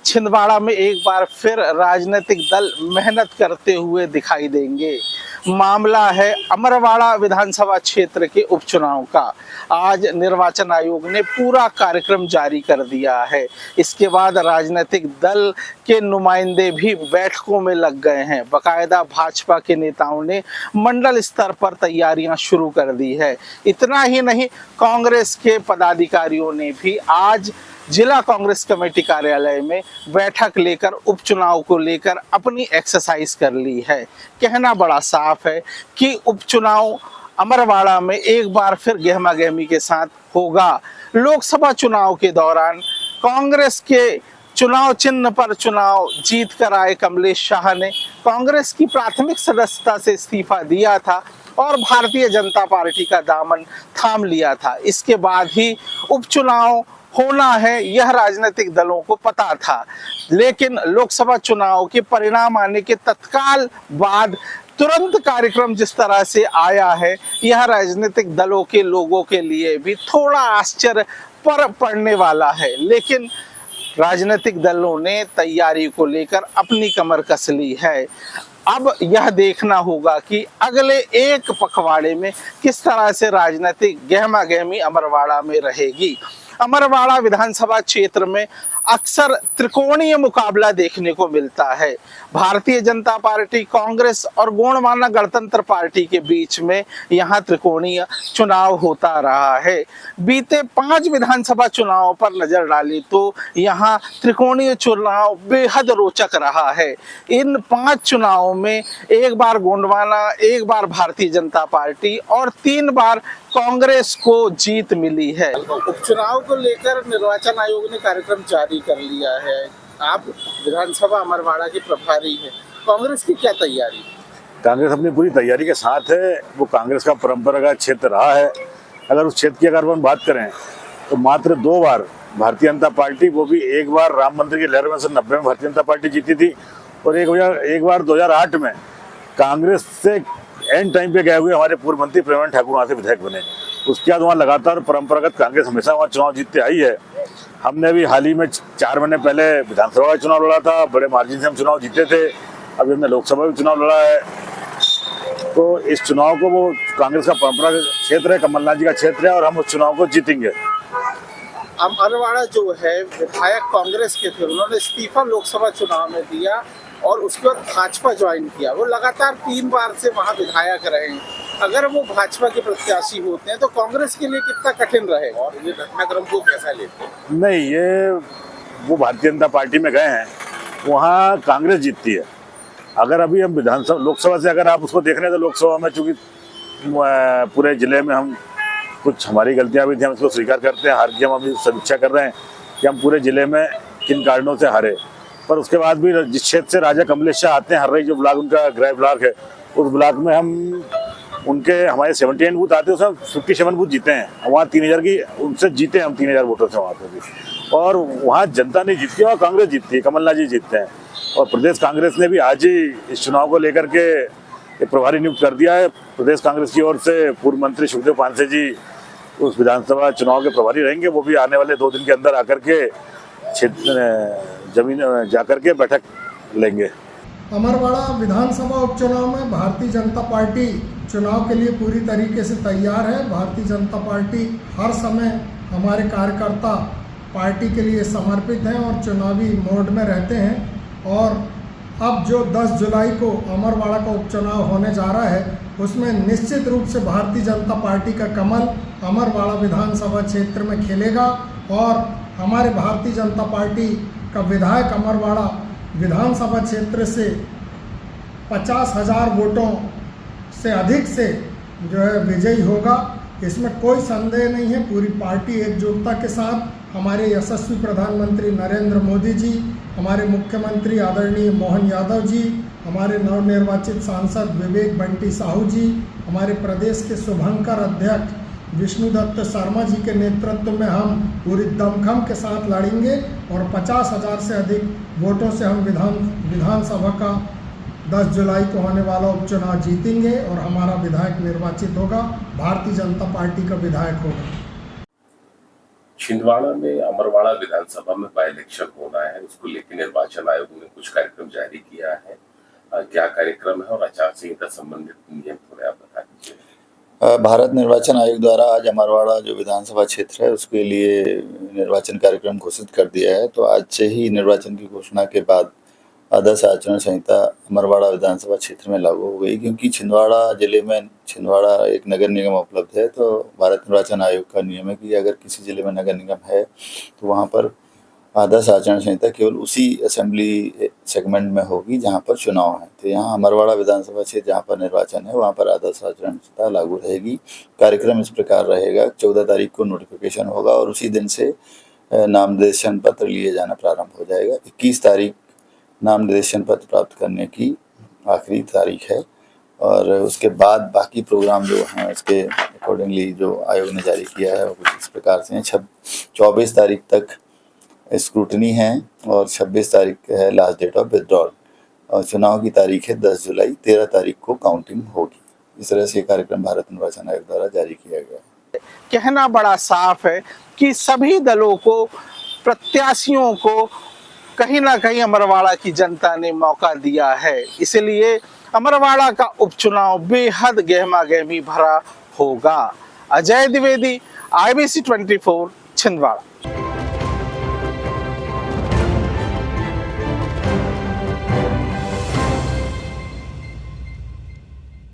छिंदवाड़ा में एक बार फिर राजनीतिक दल मेहनत करते हुए दिखाई देंगे। मामला है अमरवाड़ा विधानसभा क्षेत्र के उपचुनाव का। आज निर्वाचन आयोग ने पूरा कार्यक्रम जारी कर दिया है। इसके बाद राजनीतिक दल के नुमाइंदे भी बैठकों में लग गए हैं। बकायदा भाजपा के नेताओं ने मंडल स्तर पर तैयारियां शुरू कर दी है। इतना ही नहीं, कांग्रेस के पदाधिकारियों ने भी आज जिला कांग्रेस कमेटी कार्यालय में बैठक लेकर उपचुनाव को लेकर अपनी एक्सरसाइज कर ली है। कहना बड़ा साफ है कि उपचुनाव अमरवाड़ा में एक बार फिर गहमा गहमी के साथ होगा। लोकसभा चुनाव के दौरान कांग्रेस के चुनाव चिन्ह पर चुनाव जीत कर आए कमलेश शाह ने कांग्रेस की प्राथमिक सदस्यता से इस्तीफा दिया था और भारतीय जनता पार्टी का दामन थाम लिया था। इसके बाद ही उपचुनाव होना है, यह राजनीतिक दलों को पता था, लेकिन लोकसभा चुनाव के परिणाम आने के तत्काल बाद तुरंत कार्यक्रम जिस तरह से आया है, यह राजनीतिक दलों के लोगों के लिए भी थोड़ा आश्चर्य पर पड़ने वाला है। लेकिन राजनीतिक दलों ने तैयारी को लेकर अपनी कमर कस ली है। अब यह देखना होगा कि अगले एक पखवाड़े में किस तरह से राजनीतिक गहमा गहमी अमरवाड़ा में रहेगी। अमरवाड़ा विधानसभा क्षेत्र में अक्सर त्रिकोणीय मुकाबला देखने को मिलता है। भारतीय जनता पार्टी, कांग्रेस और गोंडवाना गणतंत्र पार्टी के बीच में यहाँ त्रिकोणीय चुनाव होता रहा है। बीते 5 विधानसभा चुनावों पर नजर डाली तो यहाँ त्रिकोणीय चुनाव बेहद रोचक रहा है। इन 5 चुनावों में एक बार गोंडवाना, एक बार भारतीय जनता पार्टी और 3 बार कांग्रेस को जीत मिली है। उपचुनाव को लेकर निर्वाचन आयोग ने कार्यक्रम जारी कर लिया है। आप विधानसभा अमरवाड़ा के प्रभारी हैं, कांग्रेस की क्या तैयारी? कांग्रेस अपनी पूरी तैयारी के साथ है। वो कांग्रेस का परंपरागत क्षेत्र रहा है। अगर उस क्षेत्र की अगर हम बात करें तो मात्र 2 बार भारतीय जनता पार्टी, वो भी एक बार राम मंदिर की लहर में 1990 में भारतीय जनता पार्टी जीती थी और एक बार 2008 में कांग्रेस से एंड टाइम पे गए हुए हमारे पूर्व मंत्री प्रेम ठाकुर वहाँ से विधायक बने। उसके बाद वहाँ लगातार परंपरागत कांग्रेस हमेशा वहाँ चुनाव जीतते आई है। हमने अभी हाल ही में 4 महीने पहले विधानसभा का चुनाव लड़ा था, बड़े मार्जिन से हम चुनाव जीते थे। अभी हमने लोकसभा भी चुनाव लड़ा है। तो इस चुनाव को, वो कांग्रेस का परंपरागत क्षेत्र है, कमलनाथ जी का क्षेत्र है और हम उस चुनाव को जीतेंगे। अमरवाड़ा जो है, विधायक कांग्रेस के थे, उन्होंने इस्तीफा लोकसभा चुनाव में दिया और उसके बाद भाजपा ज्वाइन किया। वो लगातार 3 बार से वहाँ विधायक रहे हैं। अगर वो भाजपा के प्रत्याशी होते हैं तो कांग्रेस के लिए कितना कठिन रहेगा और ये घटनाक्रम को कैसा लेते हैं? नहीं, ये वो भारतीय जनता पार्टी में गए हैं, वहाँ कांग्रेस जीतती है। अगर अभी हम विधानसभा लोकसभा से अगर आप उसको देख रहे हैं तो लोकसभा में चूंकि पूरे जिले में हम कुछ हमारी गलतियाँ भी थी, हम उसको स्वीकार करते हैं। हार की हम अभी समीक्षा कर रहे हैं कि हम पूरे जिले में किन कारणों से हारे। पर उसके बाद भी जिस क्षेत्र से राजा कमलेश शाह आते हैं, हर्रई जो ब्लॉक उनका गृह ब्लॉक है, उस ब्लॉक में हम हमारे 78 बूथ आते हैं, उसमें 57 बूथ जीते हैं। वहाँ 3000 की उनसे जीते हैं हम, 3000 वोटों से वहाँ पे भी। और वहाँ जनता नहीं जीतती है, वहाँ कांग्रेस जीतती है, कमलनाथ जी जीतते हैं। और प्रदेश कांग्रेस ने भी आज ही इस चुनाव को लेकर के प्रभारी नियुक्त कर दिया है। प्रदेश कांग्रेस की ओर से पूर्व मंत्री सुखदेव पांसे जी उस विधानसभा चुनाव के प्रभारी रहेंगे। वो भी आने वाले 2 दिन के अंदर आकर के जमीन जाकर के बैठक लेंगे। अमरवाड़ा विधानसभा उपचुनाव में भारतीय जनता पार्टी चुनाव के लिए पूरी तरीके से तैयार है। भारतीय जनता पार्टी हर समय, हमारे कार्यकर्ता पार्टी के लिए समर्पित हैं और चुनावी मोड में रहते हैं। और अब जो 10 जुलाई को अमरवाड़ा का उपचुनाव होने जा रहा है, उसमें निश्चित रूप से भारतीय जनता पार्टी का कमल अमरवाड़ा विधानसभा क्षेत्र में खिलेगा और हमारे भारतीय जनता पार्टी का विधायक अमरवाड़ा विधानसभा क्षेत्र से 50,000 वोटों से अधिक से जो है विजयी होगा। इसमें कोई संदेह नहीं है। पूरी पार्टी एकजुटता के साथ हमारे यशस्वी प्रधानमंत्री नरेंद्र मोदी जी, हमारे मुख्यमंत्री आदरणीय मोहन यादव जी, हमारे नवनिर्वाचित सांसद विवेक बंटी साहू जी, हमारे प्रदेश के शुभंकर अध्यक्ष विष्णुदत्त शर्मा जी के नेतृत्व में हम पूरी दमखम के साथ लड़ेंगे और 50,000 से अधिक वोटों से हम विधानसभा का 10 जुलाई को होने वाला उपचुनाव जीतेंगे और हमारा विधायक निर्वाचित होगा, भारतीय जनता पार्टी का विधायक होगा। छिंदवाड़ा में अमरवाड़ा विधानसभा में बाई इलेक्शन होना है, उसको लेकर निर्वाचन आयोग ने कुछ कार्यक्रम जारी किया है। क्या कार्यक्रम है और आचार संहिता संबंधित नियम थोड़े आप बता दीजिए। भारत निर्वाचन आयोग द्वारा आज अमरवाड़ा जो विधानसभा क्षेत्र है उसके लिए निर्वाचन कार्यक्रम घोषित कर दिया है। तो आज से ही निर्वाचन की घोषणा के बाद आदर्श आचरण संहिता अमरवाड़ा विधानसभा क्षेत्र में लागू हो गई, क्योंकि छिंदवाड़ा जिले में छिंदवाड़ा एक नगर निगम उपलब्ध है। तो भारत निर्वाचन आयोग का नियम है कि अगर किसी जिले में नगर निगम है तो वहाँ पर आदर्श आचरण संहिता केवल उसी असेंबली सेगमेंट में होगी जहाँ पर चुनाव है। तो यहाँ अमरवाड़ा विधानसभा क्षेत्र जहाँ पर निर्वाचन है वहाँ पर आदर्श आचरण संहिता लागू रहेगी। कार्यक्रम इस प्रकार रहेगा, 14 तारीख को नोटिफिकेशन होगा और उसी दिन से नामनिर्देशन पत्र लिए जाना प्रारंभ हो जाएगा। 21 तारीख नामनिर्देशन पत्र प्राप्त करने की आखिरी तारीख है और उसके बाद बाकी प्रोग्राम जो हैं उसके अकॉर्डिंगली जो आयोग ने जारी किया है वो कुछ इस प्रकार से हैं। 24 तारीख तक स्क्रूटनी है और 26 तारीख है लास्ट डेट ऑफ विथड्रॉल और चुनाव की तारीख है 10 जुलाई। 13 तारीख को काउंटिंग होगी। इस तरह से कार्यक्रम भारत निर्वाचन आयोग द्वारा जारी किया गया है। कहना बड़ा साफ है कि सभी दलों को, प्रत्याशियों को कहीं ना कहीं अमरवाड़ा की जनता ने मौका दिया है, इसलिए अमरवाड़ा का उपचुनाव बेहद गहमा गहमी भरा होगा। अजय द्विवेदी, IBC 24, छिंदवाड़ा।